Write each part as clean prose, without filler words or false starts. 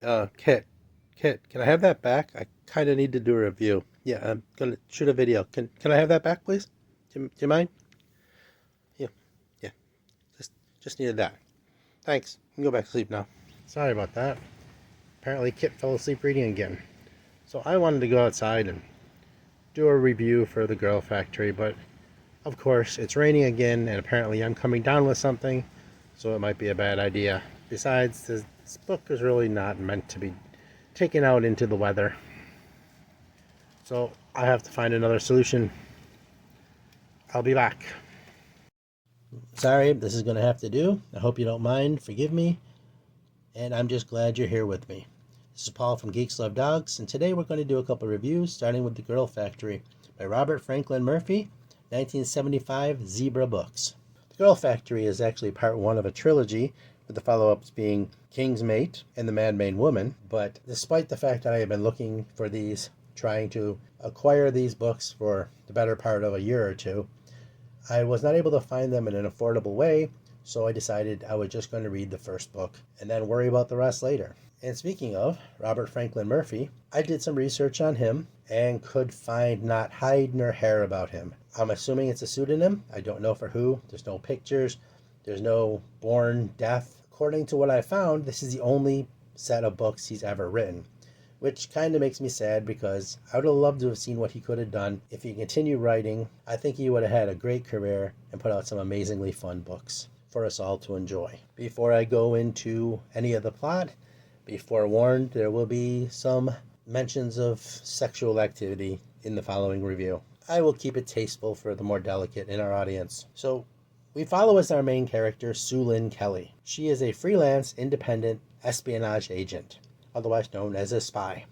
Kit, can I have that back? I kind of need to do a review. Yeah, I'm gonna shoot a video. Can I have that back, please? Do you mind? Yeah, yeah. Just just needed that. Thanks. You can go back to sleep now. Sorry about that. Apparently, Kit fell asleep reading again. So I wanted to go outside and do a review for the Girl Factory, but of course it's raining again, and apparently I'm coming down with something, so it might be a bad idea. Besides, this book is really not meant to be taken out into the weather. So I have to find another solution. I'll be back. Sorry, this is going to have to do. I hope you don't mind. Forgive me. And I'm just glad you're here with me. This is Paul from Geeks Love Dogs, and today we're going to do a couple reviews, starting with The Girl Factory by Robert Franklin Murphy, 1975, Zebra Books. The Girl Factory is actually part one of a trilogy, with the follow-ups being King's Mate and The Madmaid Woman. But despite the fact that I have been looking for these, trying to acquire these books for the better part of a year or two, I was not able to find them in an affordable way, so I decided I was just going to read the first book and then worry about the rest later. And speaking of Robert Franklin Murphy, I did some research on him and could find not hide nor hair about him. I'm assuming it's a pseudonym. I don't know for who. There's no pictures. There's no born death. According to what I found, this is the only set of books he's ever written, which kind of makes me sad because I would have loved to have seen what he could have done. If he continued writing, I think he would have had a great career and put out some amazingly fun books for us all to enjoy. Before I go into any of the plot, be forewarned, there will be some mentions of sexual activity in the following review. I will keep it tasteful for the more delicate in our audience. So, we follow as our main character Sue Lynn Kelly. She is a freelance, independent espionage agent, otherwise known as a spy.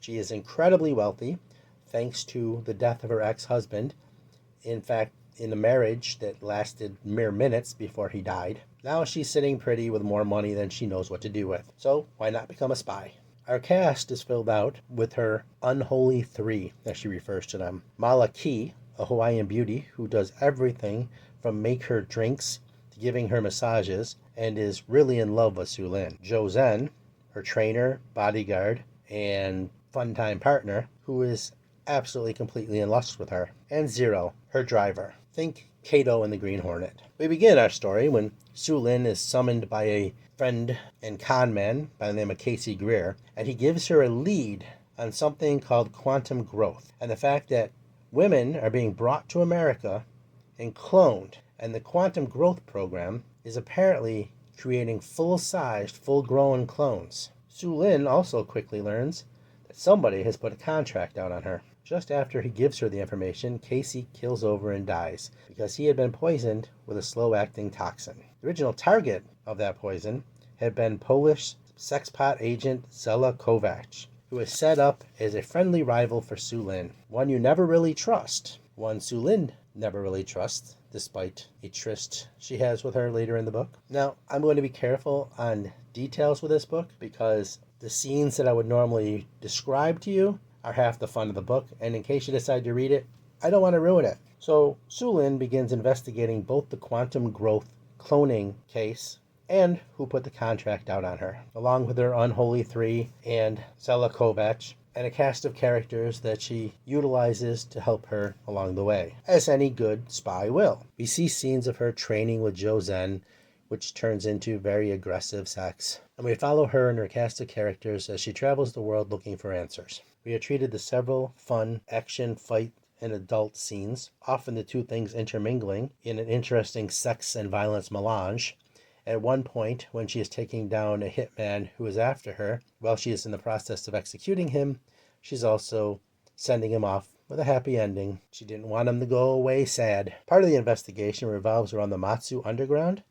She is incredibly wealthy, thanks to the death of her ex-husband. In fact, in a marriage that lasted mere minutes before he died. Now she's sitting pretty with more money than she knows what to do with. So why not become a spy? Our cast is filled out with her unholy three, as she refers to them. Mala Key, a Hawaiian beauty who does everything from make her drinks to giving her massages and is really in love with Sue Lynn. Jo Zen, her trainer, bodyguard, and fun-time partner, who is absolutely completely in lust with her. And Zero, her driver. Think Kato and the Green Hornet. We begin our story when Sue Lynn is summoned by a friend and con man by the name of Casey Greer, and he gives her a lead on something called quantum growth, and the fact that women are being brought to America and cloned, and the quantum growth program is apparently creating full-sized, full-grown clones. Sue Lynn also quickly learns that somebody has put a contract out on her. Just after he gives her the information, Casey kills over and dies because he had been poisoned with a slow-acting toxin. The original target of that poison had been Polish sexpot agent Zella Kovacs, who is set up as a friendly rival for Sue Lynn, one you never really trust, one Sue Lynn never really trusts, despite a tryst she has with her later in the book. Now, I'm going to be careful on details with this book because the scenes that I would normally describe to you are half the fun of the book, and in case you decide to read it, I don't want to ruin it. So, Sue Lynn begins investigating both the quantum growth cloning case and who put the contract out on her, along with her unholy three and Zella Kovacs, and a cast of characters that she utilizes to help her along the way, as any good spy will. We see scenes of her training with Jo Zen, which turns into very aggressive sex, and we follow her and her cast of characters as she travels the world looking for answers. We are treated to several fun action, fight, and adult scenes, often the two things intermingling in an interesting sex and violence melange. At one point, when she is taking down a hitman who is after her, while she is in the process of executing him, she's also sending him off with a happy ending. She didn't want him to go away sad. Part of the investigation revolves around the Matsu Underground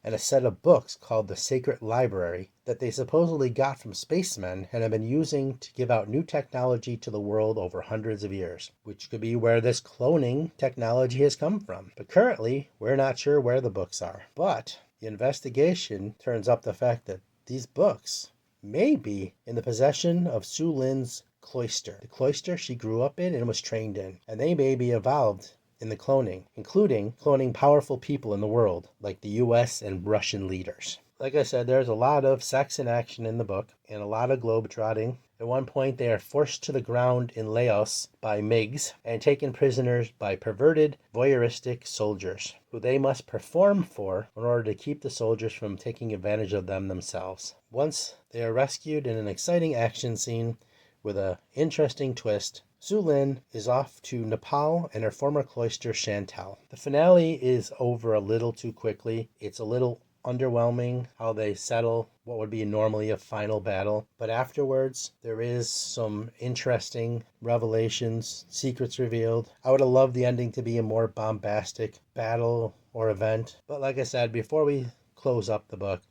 and a set of books called the Sacred Library that they supposedly got from spacemen and have been using to give out new technology to the world over hundreds of years, which could be where this cloning technology has come from. But currently, we're not sure where the books are. But the investigation turns up the fact that these books may be in the possession of Sue Lynn's cloister, the cloister she grew up in and was trained in, and they may be evolved in the cloning, including cloning powerful people in the world, like the US and Russian leaders. Like I said, there's a lot of sex and action in the book and a lot of globetrotting. At one point, they are forced to the ground in Laos by MiGs and taken prisoners by perverted, voyeuristic soldiers, who they must perform for in order to keep the soldiers from taking advantage of them themselves. Once they are rescued in an exciting action scene with an interesting twist, Su Lin is off to Nepal and her former cloister Chantal. The finale is over a little too quickly. It's a little underwhelming how they settle what would be normally a final battle, but afterwards there is some interesting revelations, secrets revealed. I would have loved the ending to be a more bombastic battle or event, but like I said, before we close up the book,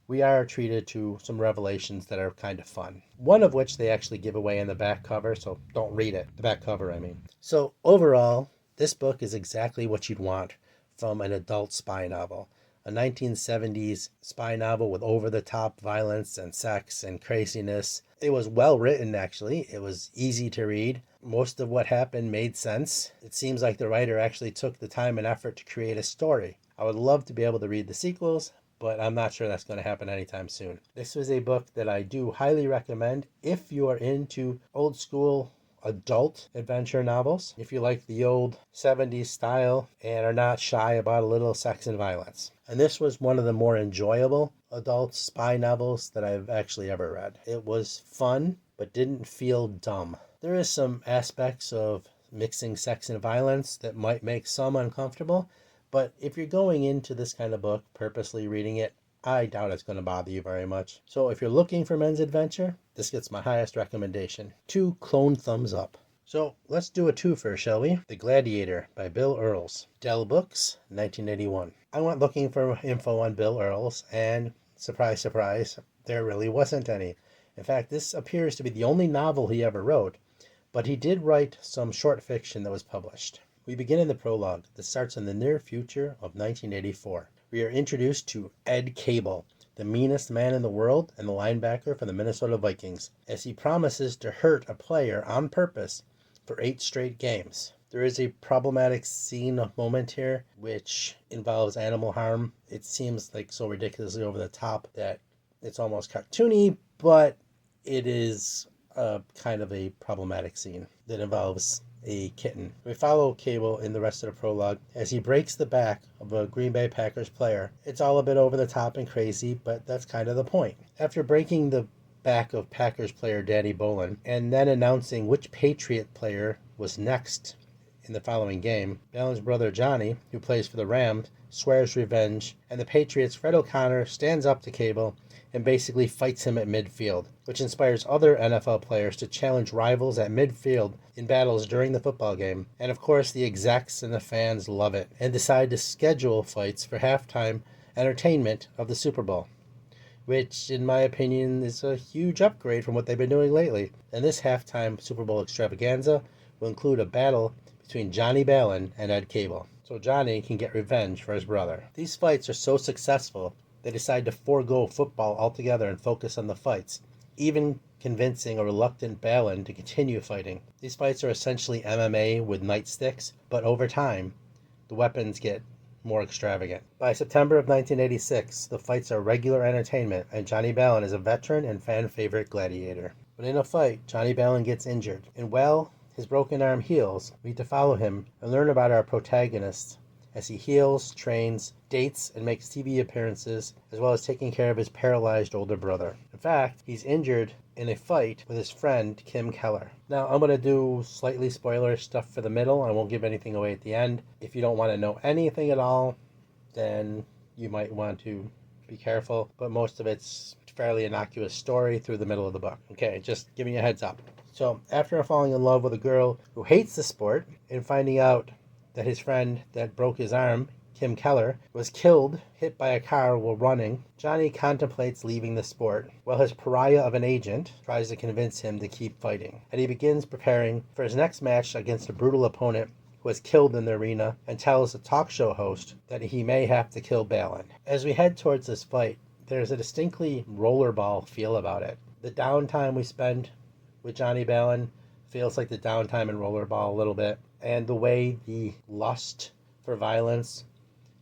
we are treated to some revelations that are kind of fun. One of which they actually give away in the back cover, so don't read it. The back cover, I mean. So overall, this book is exactly what you'd want from an adult spy novel. A 1970s spy novel with over-the-top violence and sex and craziness. It was well written, actually. It was easy to read. Most of what happened made sense. It seems like the writer actually took the time and effort to create a story. I would love to be able to read the sequels, but I'm not sure that's going to happen anytime soon. This was a book that I do highly recommend if you are into old school adult adventure novels, if you like the old 70s style and are not shy about a little sex and violence. And this was one of the more enjoyable adult spy novels that I've actually ever read. It was fun, but didn't feel dumb. There is some aspects of mixing sex and violence that might make some uncomfortable, but if you're going into this kind of book, purposely reading it, I doubt it's going to bother you very much. So if you're looking for men's adventure, this gets my highest recommendation. 2 clone thumbs up. So let's do a twofer, shall we? The Gladiator by Bill Earls. Dell Books, 1981. I went looking for info on Bill Earls, and surprise, surprise, there really wasn't any. In fact, this appears to be the only novel he ever wrote, but he did write some short fiction that was published. We begin in the prologue that starts in the near future of 1984. We are introduced to Ed Cable, the meanest man in the world and the linebacker for the Minnesota Vikings, as he promises to hurt a player on purpose for 8 straight games. There is a problematic scene moment here which involves animal harm. It seems like so ridiculously over the top that it's almost cartoony, but it is kind of a problematic scene that involves a kitten. We follow Cable in the rest of the prologue as he breaks the back of a Green Bay Packers player. It's all a bit over the top and crazy, but that's kind of the point. After breaking the back of Packers player Danny Bolin and then announcing which Patriot player was next in the following game, Ballin's brother Johnny, who plays for the Rams, swears revenge, and the Patriots' Fred O'Connor stands up to Cable and basically fights him at midfield, which inspires other NFL players to challenge rivals at midfield in battles during the football game. And of course, the execs and the fans love it and decide to schedule fights for halftime entertainment of the Super Bowl, which, in my opinion, is a huge upgrade from what they've been doing lately. And this halftime Super Bowl extravaganza will include a battle between Johnny Ballin and Ed Cable, so Johnny can get revenge for his brother. These fights are so successful, they decide to forego football altogether and focus on the fights, even convincing a reluctant Ballin to continue fighting. These fights are essentially MMA with nightsticks, but over time, the weapons get more extravagant. By September of 1986, the fights are regular entertainment, and Johnny Ballin is a veteran and fan favorite gladiator. But in a fight, Johnny Ballin gets injured, and while his broken arm heals, we need to follow him and learn about our protagonist as he heals, trains, dates, and makes TV appearances, as well as taking care of his paralyzed older brother. In fact, he's injured in a fight with his friend Kim Keller. Now, I'm going to do slightly spoiler stuff for the middle. I won't give anything away at the end. If you don't want to know anything at all, then you might want to be careful, but most of it's fairly innocuous story through the middle of the book. Okay, just giving you a heads up. So, after falling in love with a girl who hates the sport and finding out that his friend that broke his arm, Kim Keller, was killed, hit by a car while running, Johnny contemplates leaving the sport, while his pariah of an agent tries to convince him to keep fighting. And he begins preparing for his next match against a brutal opponent who was killed in the arena and tells the talk show host that he may have to kill Ballin. As we head towards this fight, there's a distinctly rollerball feel about it. The downtime we spend with Johnny Ballin feels like the downtime in rollerball a little bit, and the way the lust for violence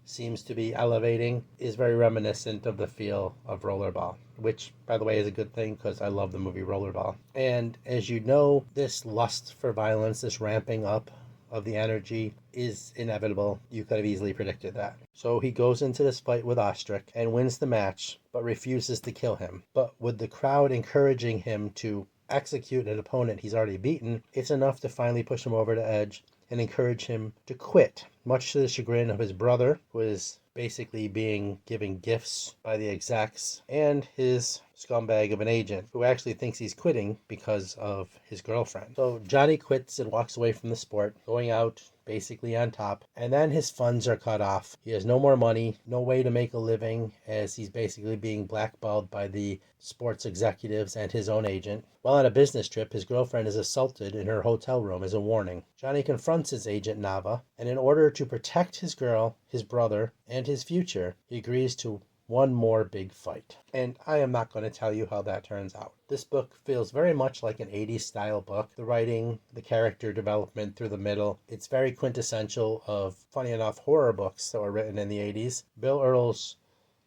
seems to be elevating is very reminiscent of the feel of Rollerball, which, by the way, is a good thing because I love the movie Rollerball. And as you know, this lust for violence, this ramping up of the energy is inevitable. You could have easily predicted that. So he goes into this fight with Ostrich and wins the match, but refuses to kill him. But with the crowd encouraging him to execute an opponent he's already beaten, it's enough to finally push him over the edge and encourage him to quit, much to the chagrin of his brother, who is basically being given gifts by the execs, and his scumbag of an agent, who actually thinks he's quitting because of his girlfriend. So Johnny quits and walks away from the sport, going out basically on top, and then his funds are cut off. He has no more money, no way to make a living, as he's basically being blackballed by the sports executives and his own agent. While on a business trip, his girlfriend is assaulted in her hotel room as a warning. Johnny confronts his agent Nava, and in order to protect his girl, his brother, and his future, he agrees to one more big fight. And I am not going to tell you how that turns out. This book feels very much like an 80s style book. The writing, the character development through the middle, it's very quintessential of, funny enough, horror books that were written in the 80s. Bill Earls'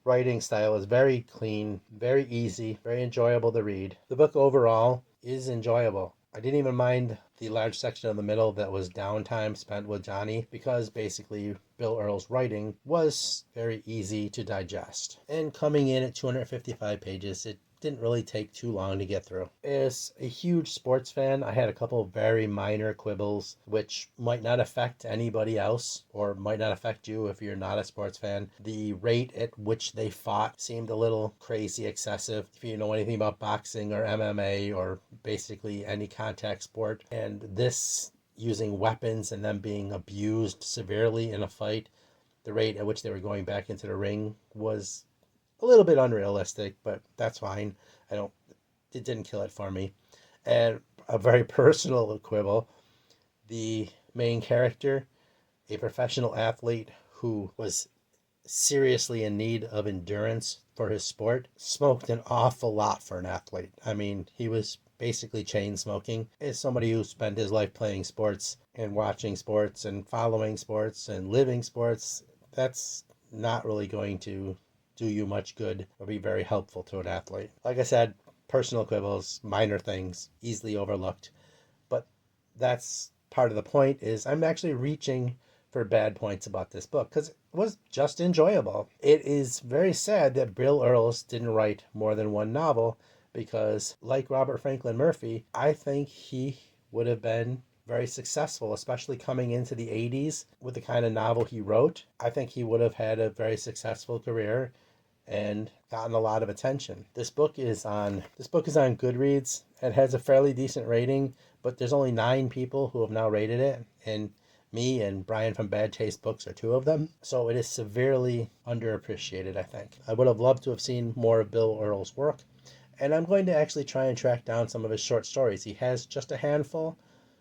writing style is very clean, very easy, very enjoyable to read. The book overall is enjoyable. I didn't even mind the large section of the middle that was downtime spent with Johnny, because basically Bill Earls' writing was very easy to digest. And coming in at 255 pages, it didn't really take too long to get through. As a huge sports fan, I had a couple of very minor quibbles which might not affect anybody else, or might not affect you if you're not a sports fan. The rate at which they fought seemed a little crazy excessive, if you know anything about boxing or MMA or basically any contact sport. And this, using weapons and them being abused severely in a fight, the rate at which they were going back into the ring was a little bit unrealistic, but that's fine. It didn't kill it for me. And a very personal quibble, the main character, a professional athlete who was seriously in need of endurance for his sport, smoked an awful lot for an athlete. I mean, he was basically chain smoking. As somebody who spent his life playing sports and watching sports and following sports and living sports, that's not really going to do you much good or be very helpful to an athlete. Like I said, personal quibbles, minor things, easily overlooked. But that's part of the point, is I'm actually reaching for bad points about this book because it was just enjoyable. It is very sad that Bill Earls didn't write more than one novel, because like Robert Franklin Murphy, I think he would have been very successful, especially coming into the 80s with the kind of novel he wrote. I think he would have had a very successful career and gotten a lot of attention. This book is on Goodreads. It has a fairly decent rating, but there's only 9 people who have now rated it, and me and Brian from Bad Taste Books are 2 of them. So it is severely underappreciated, I think. I would have loved to have seen more of Bill Earls' work, and I'm going to actually try and track down some of his short stories. He has just a handful,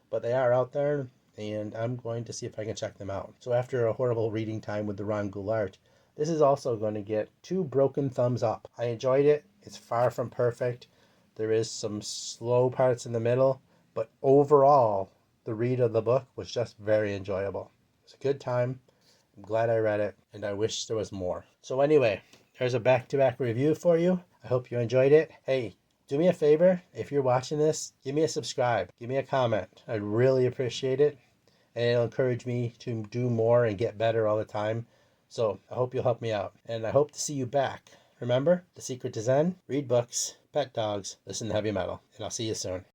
but they are out there, and I'm going to see if I can check them out. So after a horrible reading time with the Ron Goulart, this is also going to get 2 broken thumbs up. I enjoyed it. It's far from perfect. There is some slow parts in the middle, but overall, the read of the book was just very enjoyable. It was a good time. I'm glad I read it, and I wish there was more. So anyway, there's a back-to-back review for you. I hope you enjoyed it. Hey, do me a favor. If you're watching this, give me a subscribe. Give me a comment. I'd really appreciate it, and it'll encourage me to do more and get better all the time. So I hope you'll help me out, and I hope to see you back. Remember, the secret to Zen: read books, pet dogs, listen to heavy metal, and I'll see you soon.